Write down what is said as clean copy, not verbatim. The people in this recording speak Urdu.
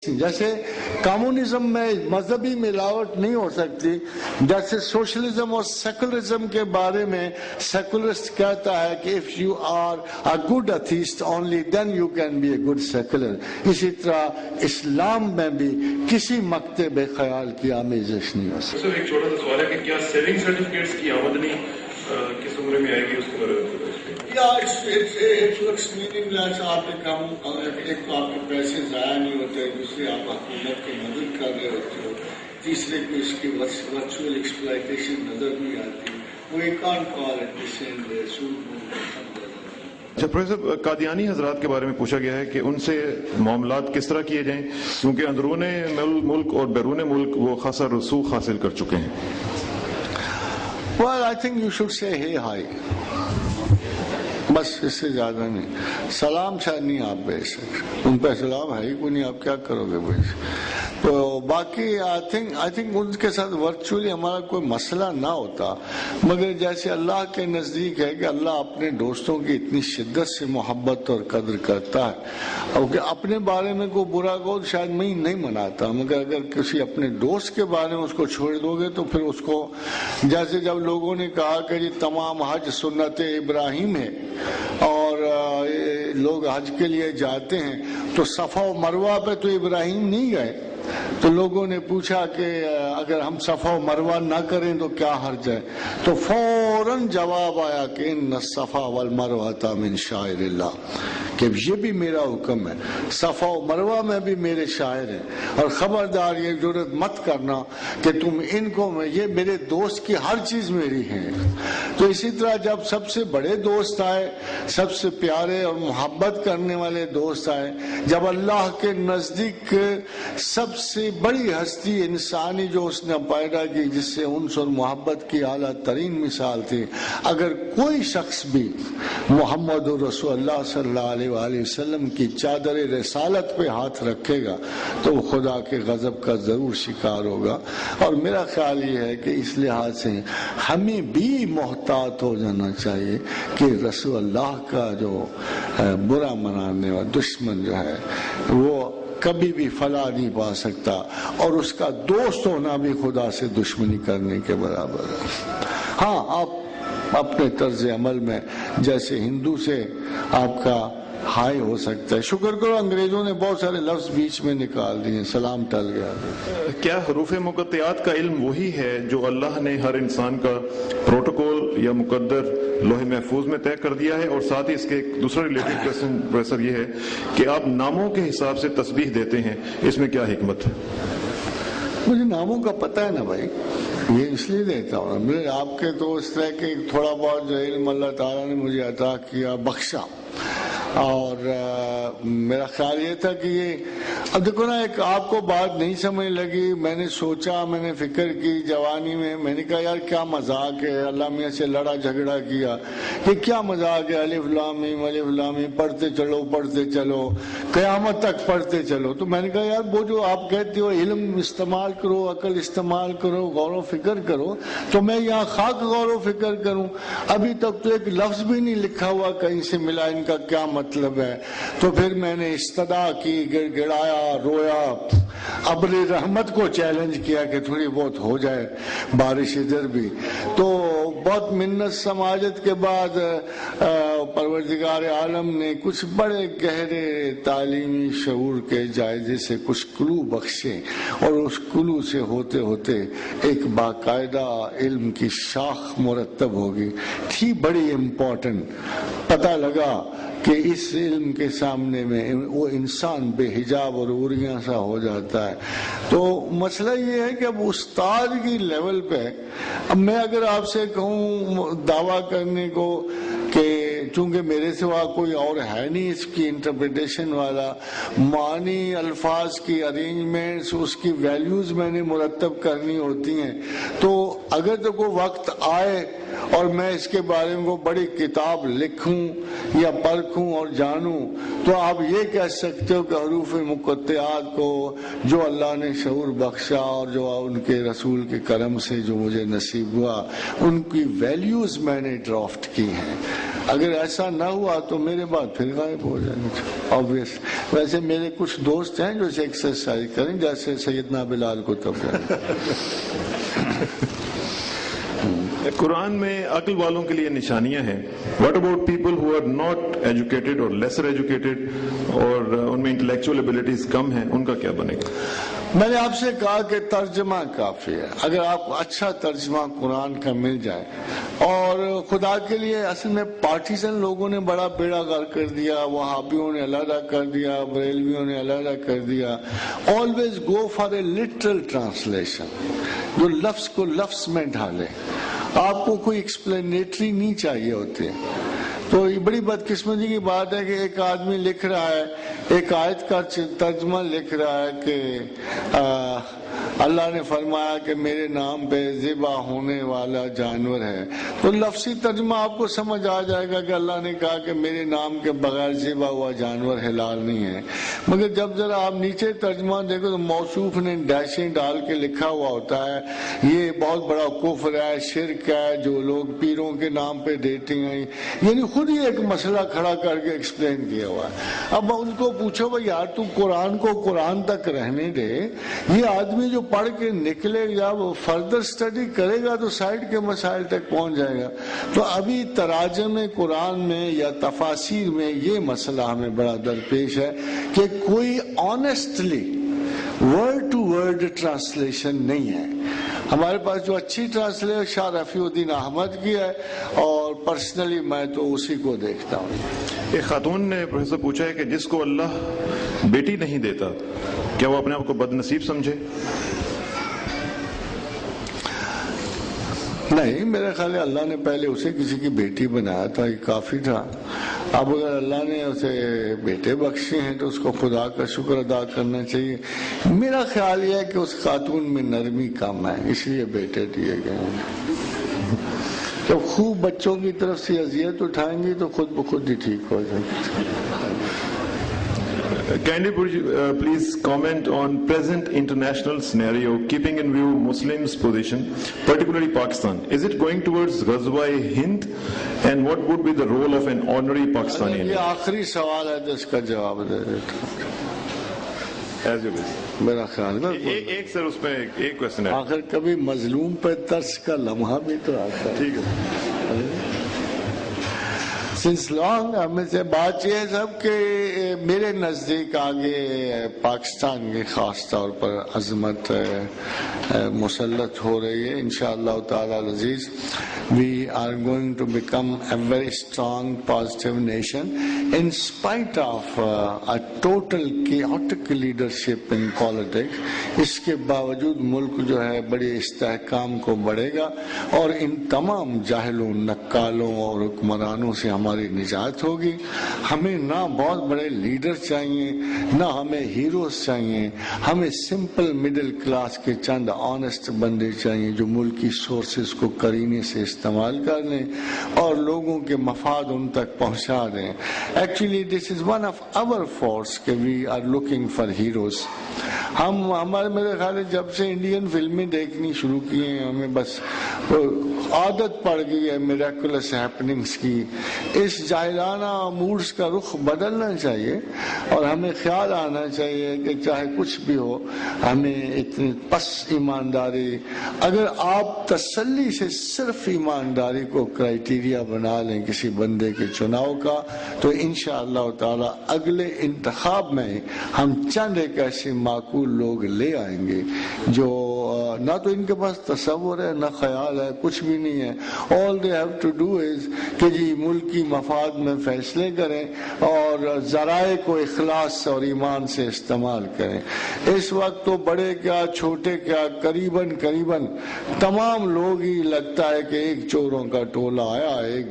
جیسے کمیونزم میں مذہبی ملاوٹ نہیں ہو سکتی، جیسے سوشلزم اور سیکولرزم کے بارے میں سیکولرسٹ کہتا ہے کہ if you are a good atheist only then you can be a good secular، اسی طرح اسلام میں بھی کسی مکتب خیال کی آمیزش نہیں ہو سکتی۔ سر ایک چھوٹا سا سوال ہے کہ کیا سیونگ سرٹیفکیٹس کی آمدنی کس عمر میں آئے گی اس کے بارے میں؟ it looks meaningless، آپ ایک تو آپ کے پیسے ضائع نہیں ہوتے، دوسرے آپ حکومت کی مدد کر رہے ہوتے ہو، تیسرے کو اس کی ورچوئل ایکسپلائٹیشن نظر نہیں آتی، we can't call it the same way، اچھا پروفیسر صاحب، قادیانی حضرات کے بارے میں پوچھا گیا ہے کہ ان سے معاملات کس طرح کیے جائیں کیونکہ اندرون ملک اور بیرون ملک وہ خاصا رسوخ حاصل کر چکے ہیں؟ Well, I think you should say hey hi، بس اس سے زیادہ نہیں، سلام شاید نہیں آپ بھیج سکتے، ان پہ سلام ہے ہی کوئی نہیں، آپ کیا کرو گے بھائی؟ تو باقی آئی تھنک ان کے ساتھ ورچولی ہمارا کوئی مسئلہ نہ ہوتا، مگر جیسے اللہ کے نزدیک ہے کہ اللہ اپنے دوستوں کی اتنی شدت سے محبت اور قدر کرتا ہے، اور کہ اپنے بارے میں کوئی برا قول شاید میں نہیں مناتا، مگر اگر کسی اپنے دوست کے بارے میں اس کو چھوڑ دو گے تو پھر اس کو، جیسے جب لوگوں نے کہا کہ یہ تمام حج سنت ابراہیم ہے اور لوگ حج کے لیے جاتے ہیں تو صفا و مروہ پہ تو ابراہیم نہیں گئے، تو لوگوں نے پوچھا کہ اگر ہم صفا و مروہ نہ کریں تو کیا حرج ہے، تو فوراً جواب آیا کہ ان الصفا والمروہ من شعائر اللہ، کہ یہ بھی میرا حکم ہے، صفا و مروہ میں بھی میرے شاعر ہیں، اور خبردار یہ جرات مت کرنا کہ تم ان کو، یہ میرے دوست کی ہر چیز میری ہے۔ تو اسی طرح جب سب سے بڑے دوست آئے، سب سے پیارے اور محبت کرنے والے دوست آئے، جب اللہ کے نزدیک سب سے بڑی ہستی انسانی جو اس نے پیدا کی، جس سے انس اور محبت کی اعلیٰ ترین مثال تھی، اگر کوئی شخص بھی محمد رسول اللہ صلی اللہ علیہ وآلہ وسلم کی چادر رسالت پہ ہاتھ رکھے گا تو وہ خدا کے غضب کا ضرور شکار ہوگا۔ اور میرا خیال یہ ہے کہ اس لحاظ سے ہمیں بھی محتاط ہو جانا چاہیے کہ رسول اللہ کا جو برا منانے والا دشمن جو ہے وہ کبھی بھی فلاح نہیں پا سکتا، اور اس کا دوست ہونا بھی خدا سے دشمنی کرنے کے برابر ہے۔ ہاں، آپ اپنے طرز عمل میں جیسے ہندو سے آپ کا ہائی ہو سکتا ہے، شکر کرو انگریزوں نے بہت سارے لفظ بیچ میں نکال دیے، سلام ٹل گیا۔ کیا حروف مقطعات کا علم وہی ہے جو اللہ نے ہر انسان کا پروٹوکول یا مقدر لوح محفوظ میں طے کر دیا ہے؟ اور ساتھ ہی اس کے ایک دوسرا ریلیٹڈ کویسچن پروفیسر یہ ہے کہ آپ ناموں کے حساب سے تسبیح دیتے ہیں، اس میں کیا حکمت ہے؟ مجھے ناموں کا پتہ ہے نا بھائی، یہ اس لیے دیتا ہوں، میں آپ کے تو اس طرح کے تھوڑا بہت جو علم اللہ تعالیٰ نے مجھے عطا کیا، بخشا، اور میرا خیال یہ تھا کہ یہ، اب دیکھو نا، ایک آپ کو بات نہیں سمجھ لگی، میں نے سوچا، میں نے فکر کی جوانی میں نے کہا یار کیا مذاق ہے، اللہ میاں سے لڑا جھگڑا کیا کہ کیا مذاق ہے، الف لام میم الف لام میم پڑھتے چلو قیامت تک پڑھتے چلو۔ تو میں نے کہا یار وہ جو آپ کہتے ہو علم استعمال کرو، عقل استعمال کرو، غور و فکر کرو، تو میں یہاں خاک غور و فکر کروں؟ ابھی تک تو ایک لفظ بھی نہیں لکھا ہوا کہیں سے ملا ان کا کیا مطلب ہے۔ تو پھر میں نے استدا کی، گڑ گڑایا، رویا، ابر رحمت کو چیلنج کیا کہ تھوڑی بہت ہو جائے بارش ادھر بھی۔ تو بہت منت سماجت کے بعد پروردگار عالم نے کچھ بڑے گہرے تعلیمی شعور کے جائزے سے کچھ کلو بخشے، اور اس کلو سے ہوتے ہوتے ایک باقاعدہ علم کی شاخ مرتب ہوگی، تھی بڑی امپورٹنٹ۔ پتہ لگا کہ اس علم کے سامنے میں وہ انسان بے حجاب اور عوریاں سا ہو جاتا ہے۔ تو مسئلہ یہ ہے کہ اب استاد کی لیول پہ، اب میں اگر آپ سے کہوں دعویٰ کرنے کو کہ چونکہ میرے سوا کوئی اور ہے نہیں اس کی انٹرپریٹیشن والا، معنی الفاظ کی ارینجمنٹس، اس کی ویلیوز میں نے مرتب کرنی ہوتی ہیں، تو اگر تو کوئی وقت آئے اور میں اس کے بارے میں بڑی کتاب لکھوں یا پرکھوں اور جانوں، تو آپ یہ کہہ سکتے ہو کہ حروف مقطعات کو جو اللہ نے شعور بخشا اور جو ان کے رسول کے کرم سے جو مجھے نصیب ہوا، ان کی ویلیوز میں نے ڈرافٹ کی ہیں۔ اگر ایسا نہ ہوا تو میرے بعد پھر غائب ہو جائیں گے obvious. ویسے میرے کچھ دوست ہیں جو ایکسرسائز کریں جیسے سیدنا بلال کو تب قرآن میں عقل والوں کے لیے نشانیاں ہیں. What about people who are not educated اور لیسر ایجوکیٹڈ اور ان میں انٹلیکچوئل ایبلٹیز کم ہیں, ان کا کیا بنے گا؟ میں نے آپ سے کہا کہ ترجمہ کافی ہے. اگر آپ کو اچھا ترجمہ قرآن کا مل جائے, اور خدا کے لیے اصل میں پارٹیزن لوگوں نے بڑا بیڑا غرق کر دیا, وہابیوں نے علیحدہ کر دیا, بریلویوں نے علیحدہ کر دیا. Always go for a literal translation, جو لفظ کو لفظ میں ڈھالے. آپ کو کوئی ایکسپلینیٹری نہیں چاہیے ہوتے. تو یہ بڑی بدقسمتی کی بات ہے کہ ایک آدمی لکھ رہا ہے, ایک آیت کا ترجمہ لکھ رہا ہے کہ اللہ نے فرمایا کہ میرے نام پہ ذبح ہونے والا جانور ہے, تو لفظی ترجمہ آپ کو سمجھ آ جائے گا کہ اللہ نے کہا کہ میرے نام کے بغیر ذبح ہوا جانور حلال نہیں ہے. مگر جب ذرا آپ نیچے ترجمہ دیکھو تو موصوف نے ڈیشیں ڈال کے لکھا ہوا ہوتا ہے یہ بہت بڑا کفر ہے, شرک ہے جو لوگ پیروں کے نام پہ دیتے ہیں. یعنی خود ہی ایک مسئلہ کھڑا کر کے ایکسپلین کیا ہوا ہے. اب ان کو پوچھو بھائی یار تو قرآن کو قرآن تک رہنے دے, یہ آدمی جو پڑھ کے نکلے گا وہ فردر سٹڈی کرے گا تو سائڈ کے مسائل تک پہنچ جائے گا. تو ابھی تراجم قرآن میں یا تفاسیر میں یہ مسئلہ ہمیں بڑا درپیش ہے کہ کوئی honestly word to word translation نہیں ہے. ہمارے پاس جو اچھی ٹرانسلیشن شاہ رفیع الدین احمد کی ہے, اور پرسنلی میں تو اسی کو دیکھتا ہوں. ایک خاتون نے پروفیسر پوچھا ہے کہ جس کو اللہ بیٹی نہیں دیتا کیا وہ اپنے آپ کو بد نصیب سمجھے؟ نہیں, میرے خیال ہے اللہ نے پہلے اسے کسی کی بیٹی بنایا تھا, یہ کافی تھا. اب اگر اللہ نے اسے بیٹے بخشے ہیں تو اس کو خدا کا شکر ادا کرنا چاہیے. میرا خیال یہ ہے کہ اس خاتون میں نرمی کم ہے, اس لیے بیٹے دیے گئے ہیں. جب خوب بچوں کی طرف سے اذیت اٹھائیں گی تو خود بخود ہی ٹھیک ہو جائے گی. Kindly please comment on present international scenario, keeping in view Muslims' position, particularly Pakistan. Is it going towards Ghazwa-e-Hind, and what would be the role of an ordinary Pakistani? یہ آخری سوال ہے تو اس کا جواب دے دیتا ہوں. As you wish. میرا خیال ہے ایک سر اس میں ایک کوشچن ہے. آخر کبھی مظلوم پہ ترس کا لمحہ بھی تو آتا ہے. ٹھیک ہے. سنس لانگ ہمیں سے بات یہ ہے سب کہ میرے نزدیک آگے پاکستان کی خاص طور پر عظمت مسلط ہو رہی ہے انشاءاللہ تعالی العزیز. We are going to become a very strong, positive nation in spite of a total chaotic leadership in politics. اس کے باوجود ملک جو ہے بڑے استحکام کو بڑھے گا, اور ان تمام جاہلوں, نکالوں اور حکمرانوں سے ہماری نجات ہوگی. ہمیں نہ بہت بڑے لیڈر چاہیے, نہ ہمیں ہیروز چاہیے. ہمیں سمپل مڈل کلاس کے چند آنےسٹ بندے چاہیے جو ملکی سورسز کو کرینے سے استعمال کر لیں اور لوگوں کے مفاد ان تک پہنچا دیں. Actually this is one of our forces کہ we are looking for heroes. ہمارے میرے خیال ہے جب سے انڈین فلمیں دیکھنی شروع کی ہیں ہمیں بس عادت پڑ گئی ہے میریکولس ہیپننگز کی. اس جاہلانہ موڈز کا رخ بدلنا چاہیے, اور ہمیں خیال آنا چاہیے کہ چاہے کچھ بھی ہو ہمیں اتنی پس ایمانداری, اگر آپ تسلی سے صرف ایمانداری کو کرائیٹیریا بنا لیں کسی بندے کے چناؤ کا, تو انشاءاللہ تعالی اگلے انتخاب میں ہم چند ایک ایسے معقول لوگ لے آئیں گے جو نہ تو ان کے پاس تصور ہے نہ خیال ہے, کچھ بھی نہیں ہے. all they have to do is کہ جی ملکی مفاد میں فیصلے کریں اور ذرائع کو اخلاص اور ایمان سے استعمال کریں. اس وقت تو بڑے کیا چھوٹے کیا قریباً تمام لوگ ہی لگتا ہے کہ ایک چوروں کا ٹولہ آیا, ایک